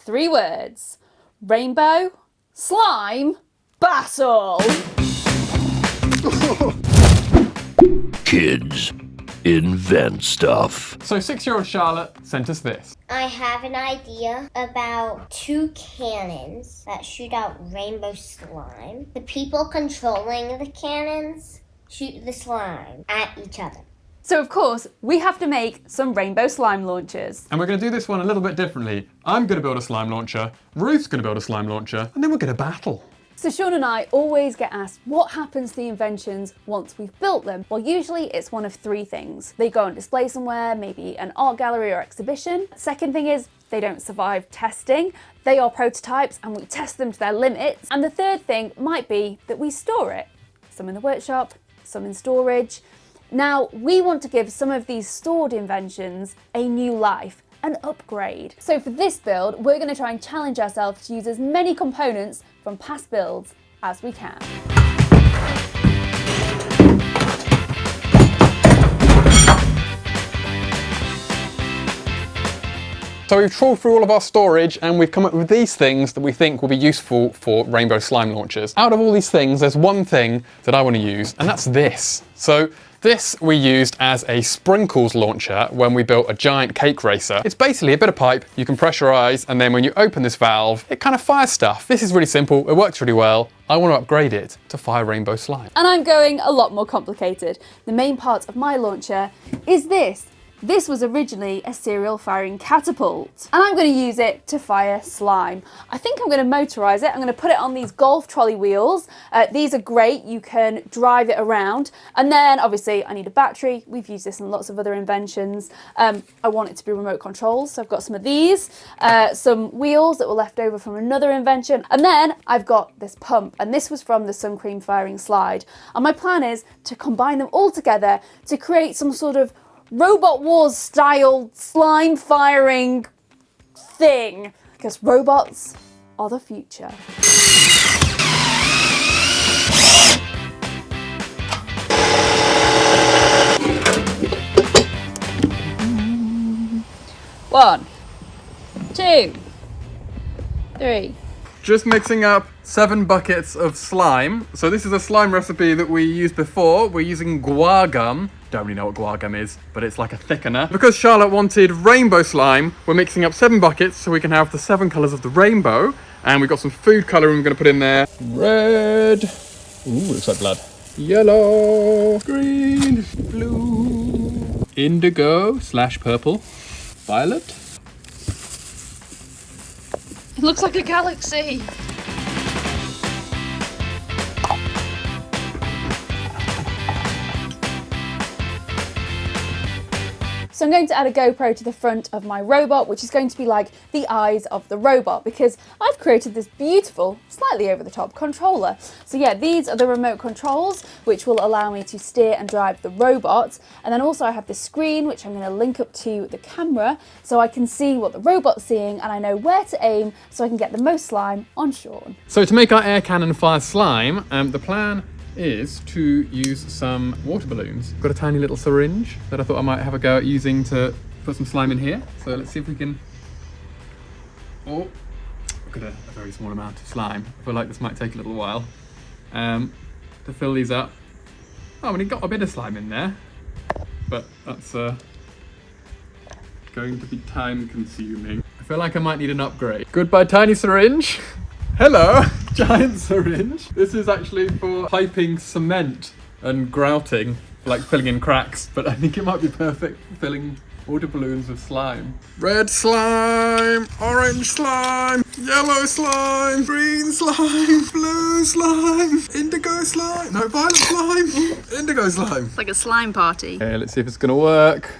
3 words. Rainbow, slime, battle. Kids invent stuff. So 6-year-old Charlotte sent us this. I have an idea about 2 cannons that shoot out rainbow slime. The people controlling the cannons shoot the slime at each other. So of course, we have to make some rainbow slime launchers. And we're going to do this one a little bit differently. I'm going to build a slime launcher, Ruth's going to build a slime launcher, and then we're going to battle. So Shawn and I always get asked what happens to the inventions once we've built them. Well, usually it's one of 3 things. They go on display somewhere, maybe an art gallery or exhibition. Second thing is they don't survive testing. They are prototypes and we test them to their limits. And the third thing might be that we store it. Some in the workshop, some in storage. Now, we want to give some of these stored inventions a new life, an upgrade. So for this build, we're going to try and challenge ourselves to use as many components from past builds as we can. So we've trawled through all of our storage and we've come up with these things that we think will be useful for rainbow slime launchers. Out of all these things, there's one thing that I want to use, and that's this. So this we used as a sprinkles launcher when we built a giant cake racer. It's basically a bit of pipe you can pressurize, and then when you open this valve, it kind of fires stuff. This is really simple, it works really well. I want to upgrade it to fire rainbow slime. And I'm going a lot more complicated. The main part of my launcher is this. This was originally a serial firing catapult, and I'm going to use it to fire slime. I think I'm going to motorise it. I'm going to put it on these golf trolley wheels. These are great, you can drive it around. And then obviously I need a battery. We've used this in lots of other inventions. I want it to be remote controls, so I've got some of these, some wheels that were left over from another invention. And then I've got this pump, and this was from the sun cream firing slide. And my plan is to combine them all together to create some sort of Robot Wars style slime firing thing, because robots are the future. One, 2, 3. Just mixing up 7 buckets of slime. So this is a slime recipe that we used before. We're using guar gum. Don't really know what guar gum is, but it's like a thickener. Because Charlotte wanted rainbow slime, we're mixing up 7 buckets so we can have the 7 colours of the rainbow. And we've got some food colouring we're going to put in there. Red. Ooh, looks like blood. Yellow. Green. Blue. Indigo / purple. Violet. It looks like a galaxy. So I'm going to add a GoPro to the front of my robot, which is going to be like the eyes of the robot, because I've created this beautiful, slightly over the top controller. So yeah, these are the remote controls, which will allow me to steer and drive the robot. And then also I have this screen, which I'm going to link up to the camera so I can see what the robot's seeing and I know where to aim so I can get the most slime on Shawn. So to make our air cannon fire slime, the plan is to use some water balloons. Got a tiny little syringe that I thought I might have a go at using to put some slime in here. So let's see if we can... Oh, look at a very small amount of slime. I feel like this might take a little while to fill these up. Oh, and it got a bit of slime in there, but that's going to be time consuming. I feel like I might need an upgrade. Goodbye, tiny syringe. Hello, giant syringe. This is actually for piping cement and grouting, like filling in cracks, but I think it might be perfect for filling water balloons with slime. Red slime, orange slime, yellow slime, green slime, blue slime, indigo slime, no, violet slime, indigo slime. It's like a slime party. Okay, let's see if it's gonna work.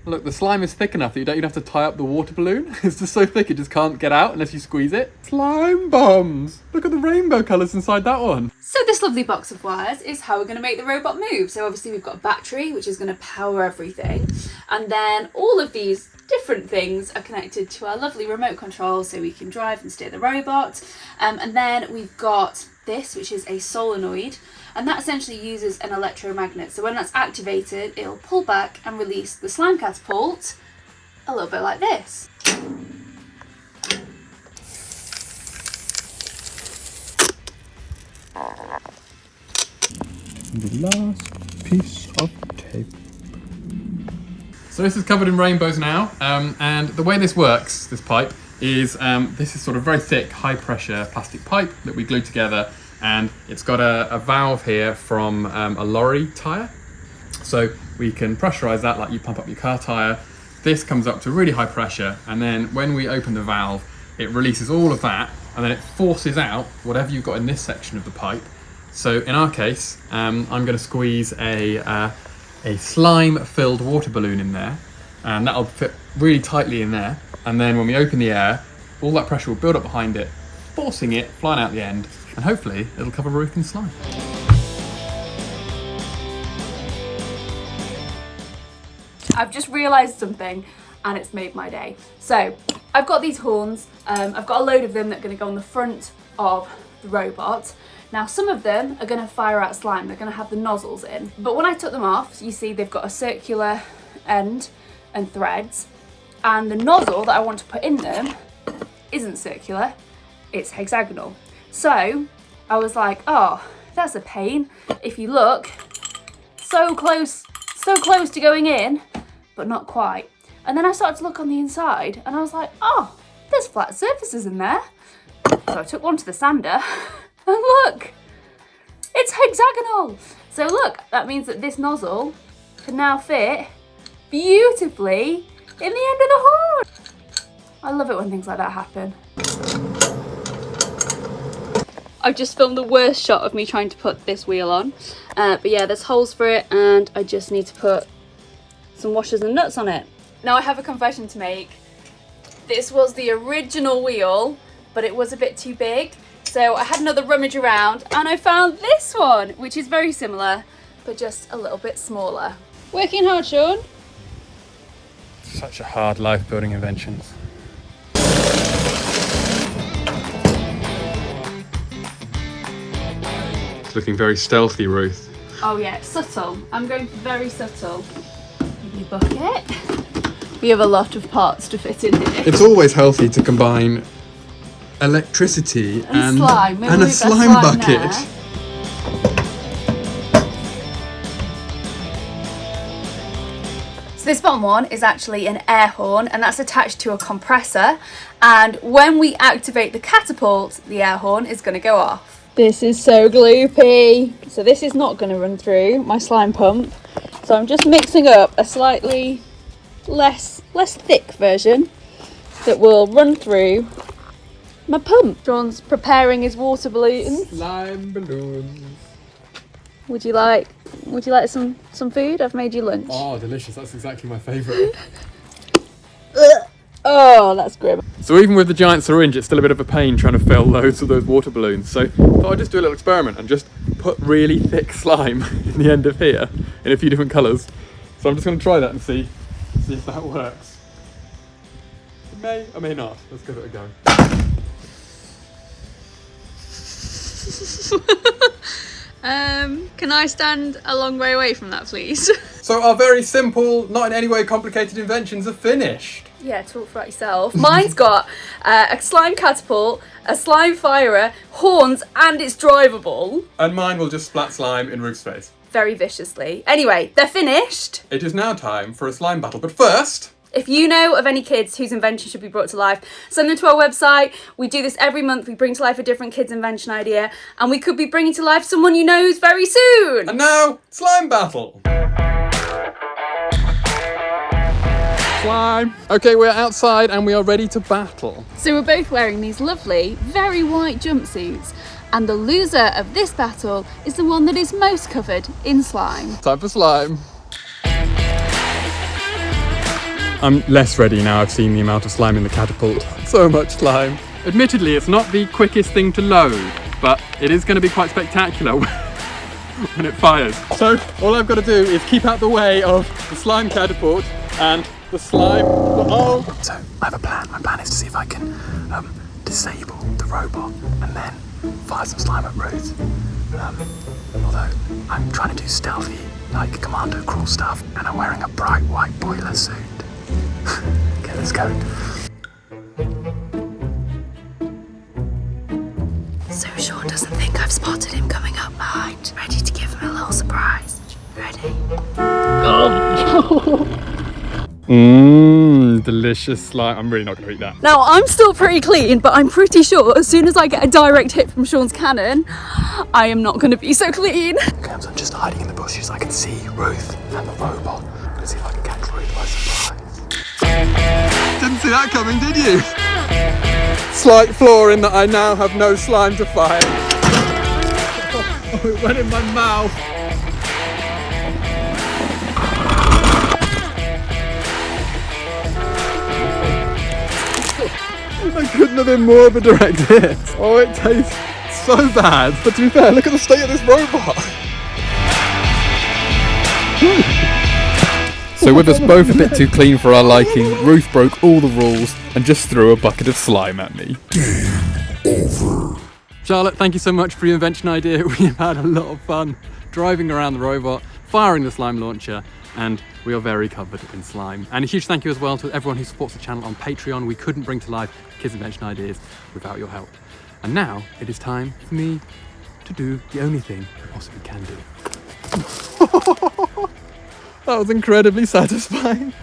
Look, the slime is thick enough that you don't even have to tie up the water balloon. It's just so thick it just can't get out unless you squeeze it. Slime bombs! Look at the rainbow colours inside that one. So this lovely box of wires is how we're going to make the robot move. So obviously we've got a battery, which is going to power everything. And then all of these different things are connected to our lovely remote control so we can drive and steer the robot. And then we've got this, which is a solenoid, and that essentially uses an electromagnet. So when that's activated, it'll pull back and release the slime catapult, a little bit like this. The last piece of tape. So this is covered in rainbows now, and the way this works, this pipe, is this is sort of very thick, high pressure plastic pipe that we glued together, and it's got a valve here from a lorry tyre. So we can pressurize that like you pump up your car tyre. This comes up to really high pressure, and then when we open the valve, it releases all of that, and then it forces out whatever you've got in this section of the pipe. So in our case, I'm going to squeeze a slime-filled water balloon in there, and that'll fit really tightly in there. And then when we open the air, all that pressure will build up behind it, forcing it, flying out the end, and hopefully it'll cover Ruth in slime. I've just realised something, and it's made my day. So I've got these horns. I've got a load of them that are going to go on the front of the robot. Now some of them are going to fire out slime. They're going to have the nozzles in. But when I took them off, you see they've got a circular end and threads. And the nozzle that I want to put in them isn't circular, it's hexagonal. So I was like, oh, that's a pain. If you look, so close to going in, but not quite. And then I started to look on the inside and I was like, oh, there's flat surfaces in there. So I took one to the sander and look, it's hexagonal. So look, that means that this nozzle can now fit beautifully in the end of the horn. I love it when things like that happen. I've just filmed the worst shot of me trying to put this wheel on. But yeah, there's holes for it and I just need to put some washers and nuts on it. Now I have a confession to make. This was the original wheel, but it was a bit too big. So I had another rummage around and I found this one, which is very similar, but just a little bit smaller. Working hard, Shawn. Such a hard life building inventions. It's looking very stealthy, Ruth. Oh yeah, subtle. I'm going for very subtle. Give me a bucket. We have a lot of parts to fit in here. It's always healthy to combine electricity and slime. and a slime bucket. There. So this bottom one is actually an air horn and that's attached to a compressor, and when we activate the catapult, the air horn is going to go off. This is so gloopy. So this is not going to run through my slime pump. So I'm just mixing up a slightly less thick version that will run through my pump. Shawn's preparing his water balloons. Slime balloons. Would you like some food? I've made you lunch. Oh, delicious. That's exactly my favourite. Oh, that's grim. So even with the giant syringe, it's still a bit of a pain trying to fill loads of those water balloons. So I thought I'd just do a little experiment and just put really thick slime in the end of here in a few different colours. So I'm just going to try that and see if that works. It may or may not. Let's give it a go. Can I stand a long way away from that, please? So our very simple, not in any way complicated inventions are finished. Yeah, talk for yourself. Mine's got a slime catapult, a slime firer, horns, and it's drivable. And mine will just splat slime in Ruth's face. Very viciously. Anyway, they're finished. It is now time for a slime battle, but first... If you know of any kids whose invention should be brought to life, send them to our website. We do this every month. We bring to life a different kid's invention idea, and we could be bringing to life someone you know's very soon. And now, slime battle. Slime. Okay, we're outside and we are ready to battle. So we're both wearing these lovely, very white jumpsuits, and the loser of this battle is the one that is most covered in slime. Time for slime. I'm less ready now I've seen the amount of slime in the catapult. So much slime. Admittedly, it's not the quickest thing to load, but it is going to be quite spectacular when it fires. So all I've got to do is keep out the way of the slime catapult and the slime. Oh! So I have a plan. My plan is to see if I can disable the robot and then fire some slime at Ruth. Although I'm trying to do stealthy, like commando crawl stuff, and I'm wearing a bright white boiler suit. Let's go. So Shawn doesn't think I've spotted him coming up behind. Ready to give him a little surprise. Ready? Delicious slime. I'm really not going to eat that. Now, I'm still pretty clean, but I'm pretty sure as soon as I get a direct hit from Shawn's cannon, I am not going to be so clean. Okay, I'm just hiding in the bushes. I can see Ruth and the robot. Let's see if I can catch Ruth by surprise. Didn't see that coming, did you? Slight flaw in that I now have no slime to fire. Oh, it went in my mouth. That couldn't have been more of a direct hit. Oh, it tastes so bad. But to be fair, look at the state of this robot. So with us both a bit too clean for our liking, Ruth broke all the rules and just threw a bucket of slime at me. Game over. Charlotte, thank you so much for your invention idea. We have had a lot of fun driving around the robot, firing the slime launcher, and we are very covered in slime. And a huge thank you as well to everyone who supports the channel on Patreon. We couldn't bring to life Kids Invention Ideas without your help. And now it is time for me to do the only thing I possibly can do. That was incredibly satisfying.